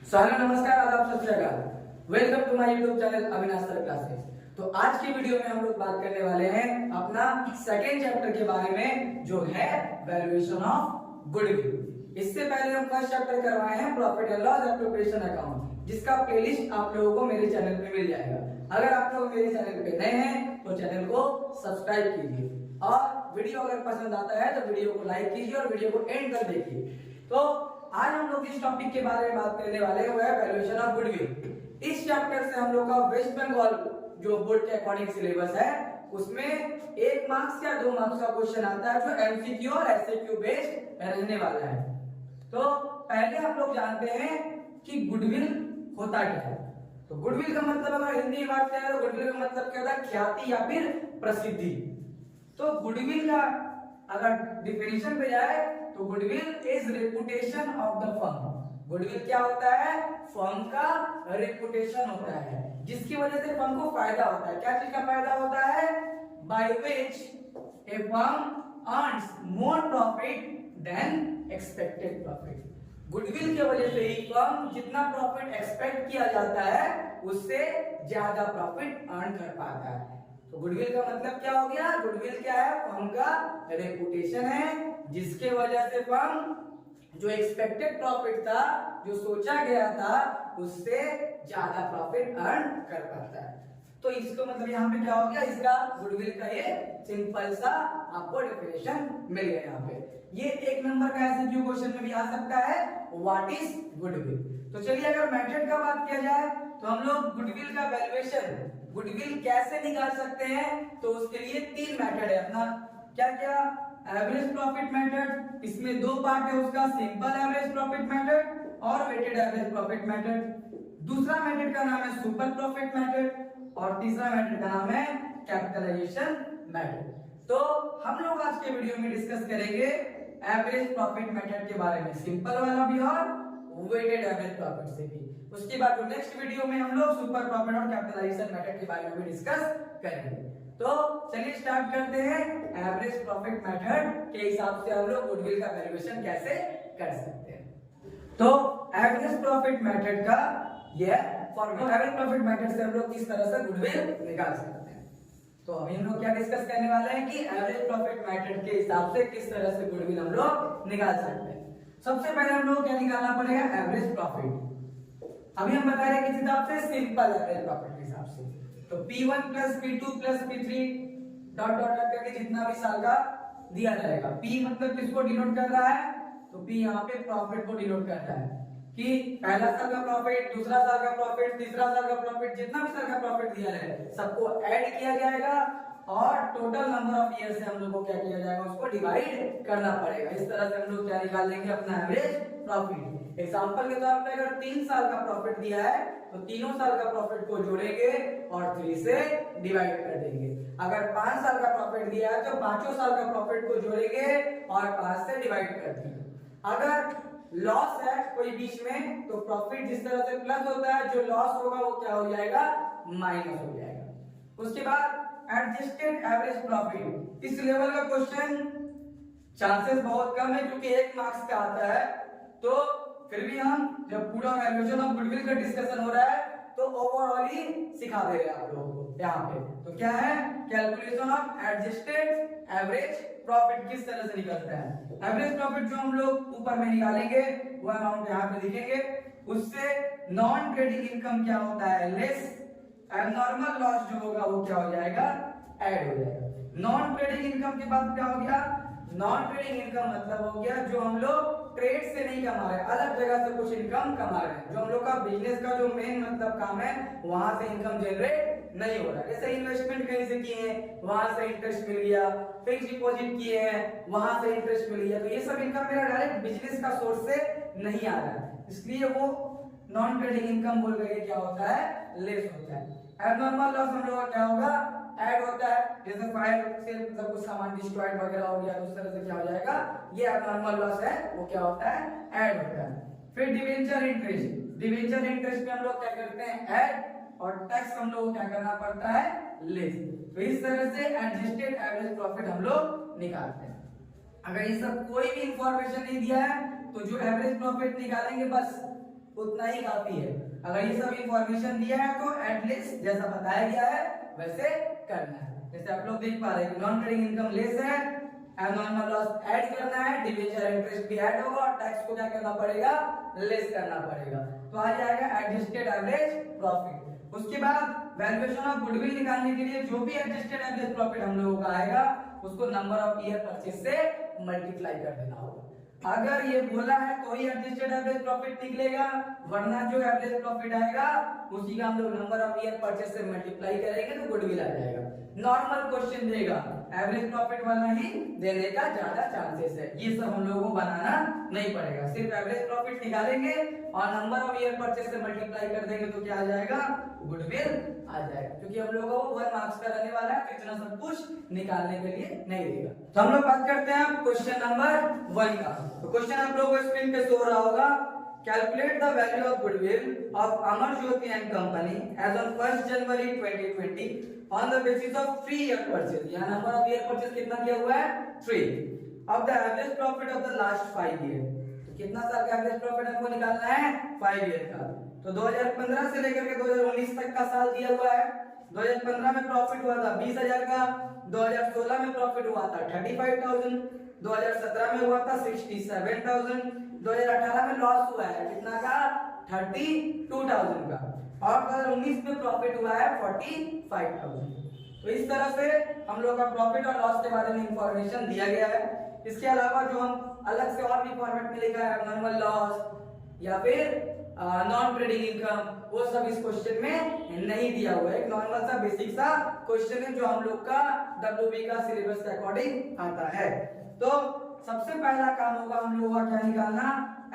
Hello नमस्कार आदाब सत श्री अकाल। Welcome to my YouTube channel Avinash sir classes. तो आज की वीडियो में हम लोग बात करने वाले हैं अपना सेकेंड चैप्टर के बारे में, जो है वैल्यूएशन ऑफ गुडविल। इससे पहले हम फर्स्ट चैप्टर करवाए हैं profit and loss appropriation account, जिसका प्लेलिस्ट आप लोगों को मेरे चैनल पे मिल जाएगा। अगर आप लोग मेरे चैनल पे नए हैं तो चैनल को सब्सक्राइब कीजिए और वीडियो अगर पसंद आता है तो वीडियो को लाइक कीजिए और वीडियो को एंड तक देखिए। तो आज हम लोग इस टॉपिक के बारे में बात करने वाले हैं, वो है वैल्यूएशन ऑफ गुडविल। इस चैप्टर से हम लोग का वेस्ट बंगाल जो बोर्ड के अकॉर्डिंग सिलेबस है, उसमें 1 मार्क्स या 2 मार्क्स का क्वेश्चन आता है, जो एमसीक्यू और एसएक्यू बेस्ड रहने वाला है। तो पहले हम लोग जानते हैं कि गुडविल होता क्या है। तो गुडविल का मतलब अगर हिंदी में बात करें तो गुडविल का मतलब क्या होता है, ख्याति या फिर प्रसिद्धि। तो गुडविल का अगर डिफिनेशन पे जाए तो goodwill is reputation of the firm. Goodwill क्या होता है, फर्म का रेपुटेशन होता है, जिसकी वजह से फर्म को फायदा होता है। क्या चीज का फायदा होता है, by which A firm earns more profit then expected profit. Goodwill की वजह से ही फर्म जितना प्रॉफिट एक्सपेक्ट किया जाता है उससे ज्यादा प्रॉफिट अर्न कर पाता है। तो गुडविल का मतलब क्या हो गया, गुडविल क्या है, फर्म का रेपुटेशन है, जिसके वजह से फर्म जो एक्सपेक्टेड प्रॉफिट था, जो सोचा गया था, उससे ज्यादा प्रॉफिट अर्न कर पाता है। तो इसको मतलब यहाँ पे क्या हो गया, इसका गुडविल का ये सिंपल सा आपको डेफिनेशन मिल गया। यहाँ पे ये 1 नंबर का एमसीक्यू क्वेश्चन में भी आ सकता है, व्हाट इज गुडविल। तो चलिए अगर मेथड का बात किया जाए तो हम लोग गुडविल का वैल्यूएशन, गुडविल कैसे निकाल सकते हैं, तो उसके लिए 3 मेथड है अपना। क्या क्या, एवरेज प्रॉफिट मेथड, इसमें 2 पार्ट है उसका, सिंपल एवरेज प्रॉफिट मेथड और वेटेड एवरेज प्रॉफिट मेथड। दूसरा मेथड का नाम है सुपर प्रॉफिट मेथड और तीसरा मेथड का नाम है कैपिटलाइजेशन मेथड। तो हम लोग आज के वीडियो में डिस्कस करेंगे एवरेज प्रॉफिट मेथड के बारे में, सिंपल वाला भी और वेटेड एवरेज प्रॉफिट से भी। उसके बाद नेक्स्ट वीडियो में हम लोग सुपर प्रॉफिट और कैपिटलाइजेशन मेथड के बारे में भी डिस्कस करेंगे। तो चलिए स्टार्ट करते हैं। एवरेज प्रॉफिट मेथड के हिसाब से हम लोग गुडविल का वैल्यूएशन कैसे कर सकते हैं। तो एवरेज प्रॉफिट मेथड का यह फॉर्मूला, एवरेज प्रॉफिट मेथड से हम लोग किस तरह से गुडविल निकाल सकते हैं। तो अभी हम लोग क्या डिस्कस करने वाले हैं कि एवरेज प्रॉफिट मेथड के हिसाब से किस तरह से गुडविल हम लोग निकाल सकते हैं। सबसे पहले हम लोग क्या निकालना पड़ेगा, एवरेज प्रॉफिट। अभी हम बता रहे हैं किस हिसाब से, सिंपल एवरेज प्रॉफिट के हिसाब से। तो P1 plus P2 plus P3 dot dot करके जितना भी साल का दिया जाएगा। P मतलब किसको डिनोट कर रहा है, तो P यहाँ पे प्रॉफिट को डिनोट कर रहा है कि पहला साल का प्रॉफिट, दूसरा साल का प्रॉफिट, तीसरा साल का प्रॉफिट, जितना भी साल का प्रॉफिट दिया है सबको ऐड किया जाएगा और टोटल नंबर ऑफ ईयर से हम लोग को क्या किया जाएगा, उसको डिवाइड करना पड़ेगा। इस तरह से हम लोग क्या निकाल लेंगे, अपना एवरेज प्रॉफिट। एग्जांपल के तौर पे अगर 3 साल का प्रॉफिट दिया है तो तीनों साल का प्रॉफिट को जोड़ेंगे और 3 से डिवाइड कर देंगे। अगर 5 साल का प्रॉफिट दिया है तो पांचों साल का प्रॉफिट को जोड़ेंगे और 5 से डिवाइड कर देंगे। अगर लॉस है कोई बीच में तो प्रॉफिट जिस तरह से प्लस होता है, जो लॉस होगा वो क्या हो जाएगा, माइनस हो जाएगा। उसके बाद एडजस्टेड एवरेज प्रॉफिट, इस लेवल का क्वेश्चन चांसेस बहुत कम है क्योंकि 1 मार्क्स का आता है। तो फिर भी हम जब पूरा वैल्यूएशन ऑफ गुडविल का डिस्कशन हो रहा है तो ओवरऑल ही सिखा दे रहे हैं आप लोगों को यहाँ पे। तो क्या है, calculation of adjusted average profit किस तरह से निकलता है। एवरेज प्रॉफिट जो हम लोग ऊपर में निकालेंगे वो अमाउंट यहाँ पे लिखेंगे, उससे नॉन ट्रेडिंग इनकम क्या होता है, लेस एबनॉर्मल लॉस जो होगा वो क्या हो जाएगा, ऐड हो जाएगा। नॉन ट्रेडिंग इनकम के बाद क्या हो गया, नॉन ट्रेडिंग इनकम मतलब हो गया जो हम लोग ट्रेड से नहीं कमा रहे, अलग जगह से कुछ इनकम कमा रहे हैं, जो हम लोग का बिजनेस का जो मेन मतलब काम है वहां से इनकम जनरेट नहीं हो रहा है। जैसे इन्वेस्टमेंट कहीं से किए हैं वहां से इंटरेस्ट मिल गया, फिक्स डिपॉजिट किए हैं वहां से इंटरेस्ट मिल गया, तो ये सब इनकम मेरा डायरेक्ट बिजनेस का सोर्स से नहीं आ रहा है, इसलिए वो नॉन ट्रेडिंग इनकम बोल रहे क्या होता है, लेस होता है। एबनॉर्मल लॉस हम लोग का क्या होगा, ऐड होता है, जैसे फायर से मतलब कुछ सामान डिस्ट्रॉयड वगैरह हो गया तो उस तरह से क्या हो जाएगा, ये एबनॉर्मल लॉस है, वो क्या होता है, ऐड होता है। फिर डिवेंचर इंटरेस्ट, डिवेंचर इंटरेस्ट में हम लोग क्या करते हैं, ऐड, और टैक्स हम लोग क्या करना पड़ता है, लेस। तो इस तरह से एडजस्टेड एवरेज प्रॉफिट हम लोग निकालते हैं। अगर ये सब कोई भी इंफॉर्मेशन नहीं दिया है तो जो एवरेज प्रॉफिट निकालेंगे बस उतना ही काफी है। अगर ये सब इंफॉर्मेशन दिया है तो एटलीस्ट जैसा बताया गया है वैसे करना है। जैसे आप लोग देख पा रहे हैं नॉन ट्रेडिंग इनकम लेस है, एबनॉर्मल लॉस ऐड करना है, डिबेंचर इंटरेस्ट भी ऐड होगा और टैक्स को क्या करना पड़ेगा, लेस करना पड़ेगा। तो आ जाएगा एडजस्टेड एवरेज प्रॉफिट। उसके बाद वैल्यूएशन ऑफ गुडविल निकालने के लिए जो भी एडजस्टेड एवरेज प्रॉफिट हम लोगों का आएगा उसको नंबर ऑफ ईयर परचेज से मल्टीप्लाई कर देना होगा। अगर ये बोला है तो ही एडजस्टेड एवरेज प्रॉफिट निकलेगा, वरना जो एवरेज प्रॉफिट आएगा उसी का हम लोग नंबर ऑफ ईयर परचेज से मल्टीप्लाई करेंगे तो गुडविल आ जाएगा। नॉर्मल क्वेश्चन देगा एवरेज प्रॉफिट वाला ही देने का ज्यादा चांसेस है। ये सब हम लोगों को बनाना नहीं पड़ेगा, सिर्फ एवरेज प्रॉफिट निकालेंगे और नंबर ऑफ ईयर परचेज से मल्टीप्लाई कर देंगे तो क्या आ जाएगा, गुडविल आ जाएगा। क्योंकि हम लोगों को 1 मार्क्स का रहने वाला है तो इतना सब कुछ निकालने के लिए नहीं देगा। तो हम लोग बात करते हैं क्वेश्चन नंबर 1 का। तो क्वेश्चन आप लोगों को स्क्रीन पे शो हो रहा होगा, calculate the value of goodwill of Amar Jyoti and company as on 1 January 2020 on the basis of 3 year purchase. यहाँ नंबर ऑफ ईयर परचेज कितना दिया हुआ है, 3 of the average profit of the last 5 year. तो कितना साल का एवरेज प्रॉफिट हमको निकालना है, 5 ईयर का। तो 2015 से लेकर के 2019 तक का साल दिया हुआ है। 2015 में प्रॉफिट हुआ था 20,000 का, 2016 में प्रॉफिट हुआ था 35,000, 2017 में हुआ था 67,000, 2018 में लॉस हुआ है कितना का, 32,000 का, और 2019 में प्रॉफिट हुआ है 45,000। तो इस तरह से हम लोग का प्रॉफिट और लॉस के बारे में इंफॉर्मेशन दिया गया है। इसके अलावा जो हम अलग से और भी फॉर्मेट में लिखा है नॉर्मल लॉस या फिर नॉन ट्रेडिंग इनकम, वो सब इस क्वेश्चन में नहीं दिया हुआ है। एक नॉर्मल सा बेसिक सा क्वेश्चन है जो हम लोग का डब्ल्यूबी का सिलेबस के अकॉर्डिंग आता है। तो सबसे पहला काम होगा हम लोगों का क्या निकालना,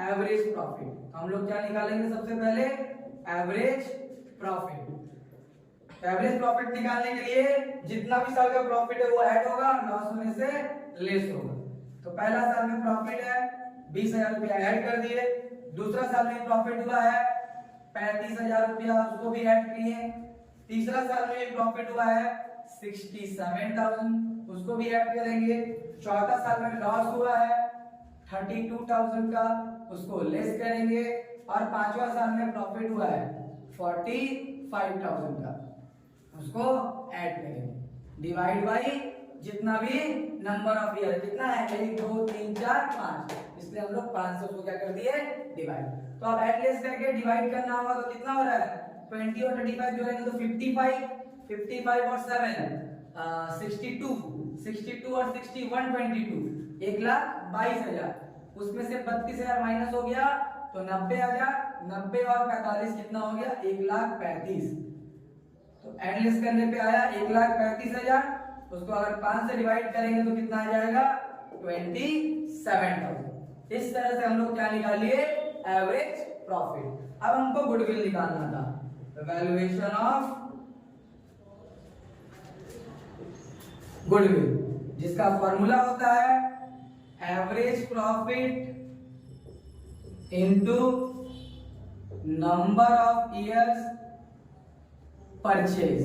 एवरेज प्रॉफिट। हम लोग क्या निकालेंगे सबसे पहले, एवरेज प्रॉफिट। एवरेज प्रॉफिट निकालने के लिए जितना भी साल का प्रॉफिट है वो ऐड होगा, लॉस होने से लेस होगा। तो पहला साल में प्रॉफिट है 20,000 रुपया ऐड कर दिए, दूसरा साल में प्रॉफिट हुआ है 35,000 रुपया, उसको भी ऐड किए, तीसरा साल में प्रॉफिट हुआ है 67,000, उसको भी ऐड करेंगे, चौथा साल में लॉस हुआ है 32,000 का, उसको लेस करेंगे, और पांचवा साल में प्रॉफिट हुआ है 45,000 का, उसको ऐड करेंगे। डिवाइड बाई जितना भी नंबर ऑफ ईयर, कितना है 1 2 3 4 5, इसलिए हम लोग 500 को क्या कर दिए, डिवाइड। तो अब ऐड लेस करके डिवाइड करना होगा तो कितना हो रहा है, 20 और 35 जोड़ेंगे तो 55, 55 और 7 62, 62 और 60 122, 1,22,000, उसमें से 32,000 माइनस हो गया तो 90,000, 90 और 45 कितना हो गया, 1,35,000। तो ऐड लेस करने पे आया 1,35,000, उसको अगर 5 से डिवाइड करेंगे तो कितना आ जाएगा, 27,000। इस तरह से हम लोग क्या निकालिए, एवरेज प्रॉफिट। अब हमको गुडविल निकालना था, वैल्यूएशन ऑफ गुडविल, जिसका फॉर्मूला होता है average profit into number of years purchase.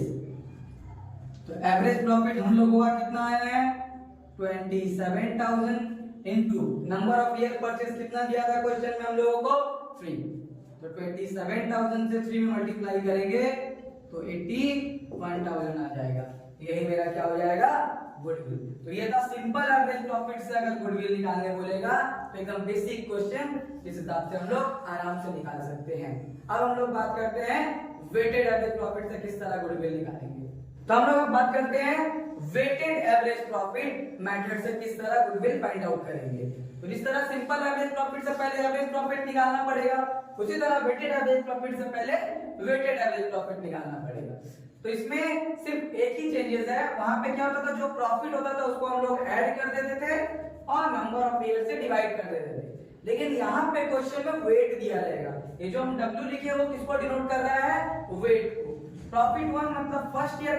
तो एवरेज प्रॉफिट हम लोगों का कितना आया है, 27,000 into number of year purchase कितना दिया था क्वेश्चन में हम लोगों को, 3। तो 27,000 से 3 में मल्टीप्लाई करेंगे तो 81,000 आ जाएगा। यही मेरा क्या हो जाएगा, गुडविल। तो ये था सिंपल एवरेज प्रॉफिट से अगर गुडविल निकालने बोलेगा तो एकदम बेसिक क्वेश्चन, इस हिसाब से हम लोग आराम से निकाल सकते हैं। अब हम लोग बात करते हैं वेटेड एवरेज प्रॉफिट से किस तरह गुडविल निकालेंगे। तो हम लोग अब बात करते हैं वेटेड एवरेज प्रॉफिट मेथड से किस तरह गुडविल फाइंड आउट करेंगे। तो जिस तरह सिंपल एवरेज प्रॉफिट से पहले एवरेज प्रॉफिट निकालना पड़ेगा, उसी तरह वेटेड एवरेज प्रॉफिट से पहले वेटेड एवरेज प्रॉफिट निकालना पड़ेगा। तो इसमें सिर्फ एक ही चेंजेस है, वहां पे क्या होता था, जो प्रॉफिट होता था उसको हम लोग ऐड कर देते थे और नंबर ऑफ ईयर से डिवाइड कर देते थे। लेकिन यहाँ पे क्वेश्चन में वेट दिया रहेगा, ये जो हम W लिखे वो किसको डिनोट कर रहा है, वेट को। प्रॉफिट 1 मतलब फर्स्ट ईयर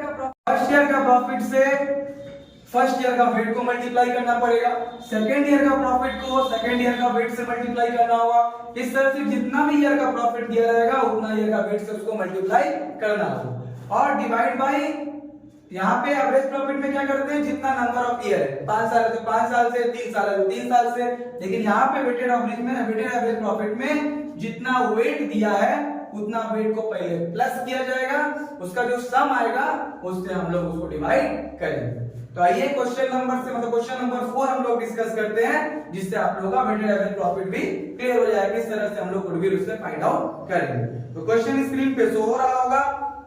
का प्रॉफिट से फर्स्ट ईयर का वेट को मल्टीप्लाई करना पड़ेगा, सेकेंड ईयर का प्रॉफिट को सेकेंड ईयर का वेट से मल्टीप्लाई करना होगा। इस तरह से जितना भी ईयर का प्रॉफिट दिया रहेगा उतना ईयर का वेट से उसको मल्टीप्लाई करना होगा, और डिवाइड बाई यहाँ पे एवरेज प्रॉफिट में क्या करते हैं, जितना नंबर ऑफ ईयर है, 5 साल है तो 5 साल से, 3 साल है तो 3 साल से। लेकिन यहाँ पे वेटेड एवरेज में, वेटेड एवरेज प्रॉफिट में जितना वेट दिया है उतना वेट को पहले प्लस किया जाएगा, उसका जो सम आएगा उससे हम लोग उसको डिवाइड करेंगे। तो आइए क्वेश्चन नंबर से मतलब क्वेश्चन नंबर 4 हम लोग डिस्कस करते हैं, जिससे आप लोगों का वेटेड एवरेज प्रॉफिट भी क्लियर हो जाएगा, किस तरह से हम लोग गुडविल उससे फाइंड आउट करेंगे। तो क्वेश्चन स्क्रीन पे शो हो रहा होगा।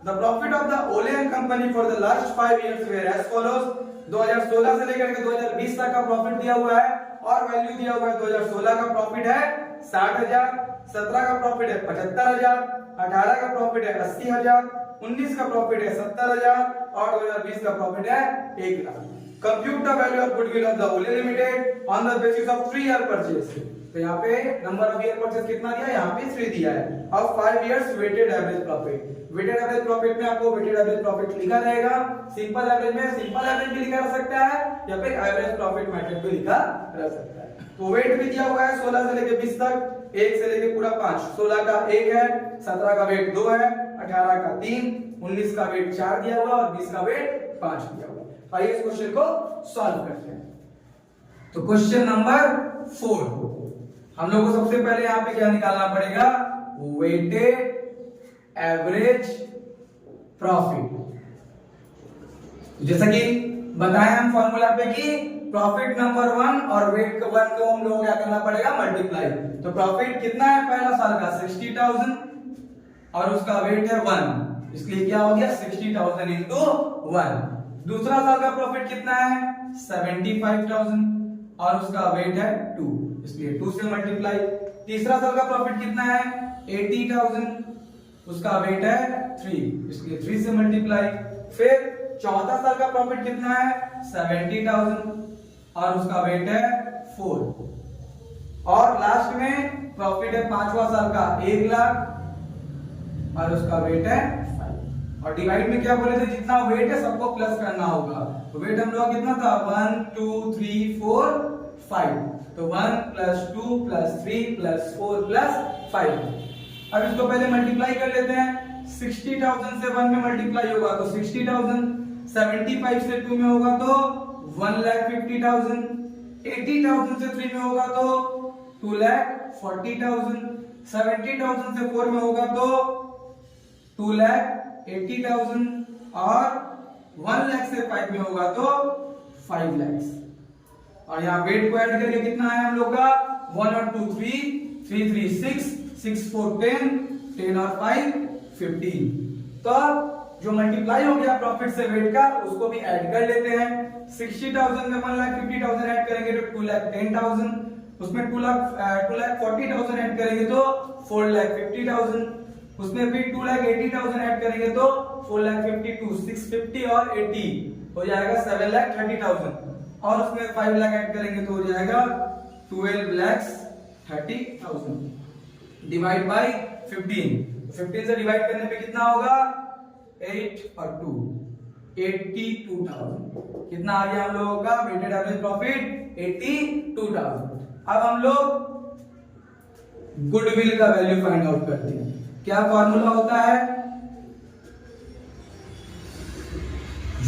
The profit of the Olen company for the last 5 years were as follows. 2016 से लेकर के 2020 तक का प्रॉफिट दिया हुआ है और वैल्यू दिया हुआ है। 2016 का प्रॉफिट है 60,000, 17 का प्रॉफिट है 75,000, 18 का प्रॉफिट है 80,000, 19 का प्रॉफिट है 70,000 और 2020 का प्रॉफिट है 1 lakh. Compute the value of goodwill of the Ole limited on the basis of 3 year purchase. तो यहाँ पे नंबर ऑफ ईयर परचेज कितना दिया है, यहाँ पे 3 दिया है। अब 5 years weighted average profit. Weighted average profit में आपको वेटेड एवरेज प्रॉफिट लिखा रहेगा। सिंपल एवरेज में सिंपल एवरेज भी लिखा जा सकता है या फिर एवरेज प्रॉफिट मेथड भी लिखा जा सकता है। तो वेट भी दिया हुआ है 16 से लेके 20 तक, 1 से लेके पूरा 5। 16 का 1 है, 17 का वेट 2 है, 18 का 3, 19 का वेट 4 दिया हुआ और 20 का वेट 5 दिया हुआ। आइए इस क्वेश्चन को सॉल्व करते हैं। तो क्वेश्चन नंबर 4 हम लोग को सबसे पहले यहाँ पे क्या निकालना पड़ेगा, वेटेड एवरेज प्रॉफिट। जैसा कि बताया हम फॉर्मूला पे कि प्रॉफिट नंबर 1 और वेट 1 को हम लोग क्या करना पड़ेगा, मल्टीप्लाई। तो प्रॉफिट कितना है पहला साल का 60,000 और उसका वेट है 1, इसलिए क्या हो गया 60,000 इंटू 1। दूसरा साल का प्रॉफिट कितना है 75,000 और उसका वेट है 2, इसलिए 2 से मल्टीप्लाई। तीसरा साल का प्रॉफिट कितना है 80,000, उसका वेट है 3, इसलिए 3 से मल्टीप्लाई। फिर चौथा साल का प्रॉफिट कितना है 70,000 और उसका वेट है 4। और लास्ट में प्रॉफिट है 5वां साल का 1 लाख और उसका वेट है 5। और डिवाइड में क्या बोले थे, जितना वेट है सबको प्लस करना होगा। तो वेट हम लोग कितना था 1 2 3 4 5। तो 1 + 2 + 3 + 4 + 5। अब इसको पहले मल्टीप्लाई कर लेते हैं। 60,000 से 1 में मल्टीप्लाई होगा तो 60,000, 75 से 2 में होगा तो 1,50,000, 80,000 से 3 में होगा तो 2,40,000, 70,000 से 4 में होगा तो 2,80,000 और 1 लाख से 5 में होगा तो 5 लाख। और यहाँ वेट को ऐड करके कितना है हम लोग का 1 और 2 3, 3 3 6, 6 4 10, 10 और 5 15। तो जो मल्टीप्लाई हो गया प्रॉफिट से वेट का उसको भी ऐड कर लेते हैं। 60,000 में 1,50,000 ऐड करेंगे तो 2,10,000, उसमें 2,40,000 ऐड करेंगे तो 4,50,000, उसमें भी 2,80,000 ऐड करेंगे तो 4,52, 650 और 80 हो जाएगा 7,30,000 और उसमें 5 लाख ऐड करेंगे तो हो जाएगा 12,30,000 डिवाइड बाय 15। 15 से डिवाइड करने पे कितना होगा 8 और 2 82,000। कितना आ गया हम लोगों का वेटेड एवरेज प्रॉफिट 82,000। अब हम लोग गुडविल का वैल्यू फाइंड आउट करते हैं। क्या फॉर्मूला होता है,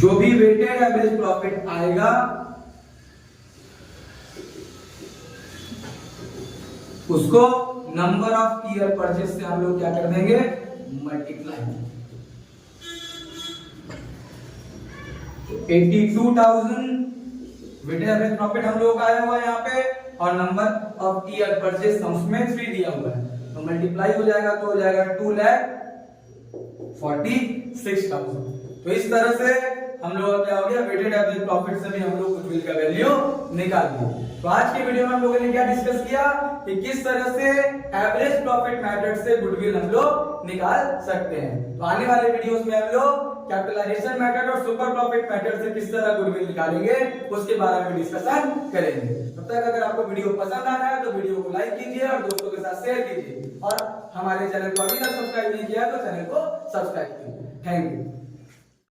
जो भी वेटेड एवरेज प्रॉफिट आएगा उसको नंबर ऑफ ईयर परचेज से हम लोग क्या कर देंगे, मल्टीप्लाई। 82,000 वेटेड एवरेज प्रॉफिट हम लोग आया हुआ है यहाँ पे और नंबर ऑफ ईयर परचेज उसमें 3 दिया हुआ है तो मल्टीप्लाई हो जाएगा तो हो जाएगा 2,46,000। तो इस तरह से हम लोग क्या हो गया वेटेड एवरेज प्रॉफिट से भी हम लोग गुडविल का वैल्यू निकाल दिए। तो आज के वीडियो में हम लोगों ने क्या डिस्कस किया कि किस तरह से एवरेज प्रॉफिट मेथड से गुडविल हम लोग निकाल सकते हैं। तो आने वाले वीडियोस में हम लोग कैपिटलाइजेशन मेथड और सुपर प्रॉफिट मेथड से किस तरह गुडविल निकालेंगे उसके बारे में डिस्कशन करेंगे। तब तक अगर आपको वीडियो पसंद आ रहा है तो वीडियो को लाइक कीजिए और दोस्तों के साथ शेयर कीजिए और हमारे चैनल को अभी तक सब्सक्राइब नहीं किया तो चैनल को सब्सक्राइब कीजिए। Thank you.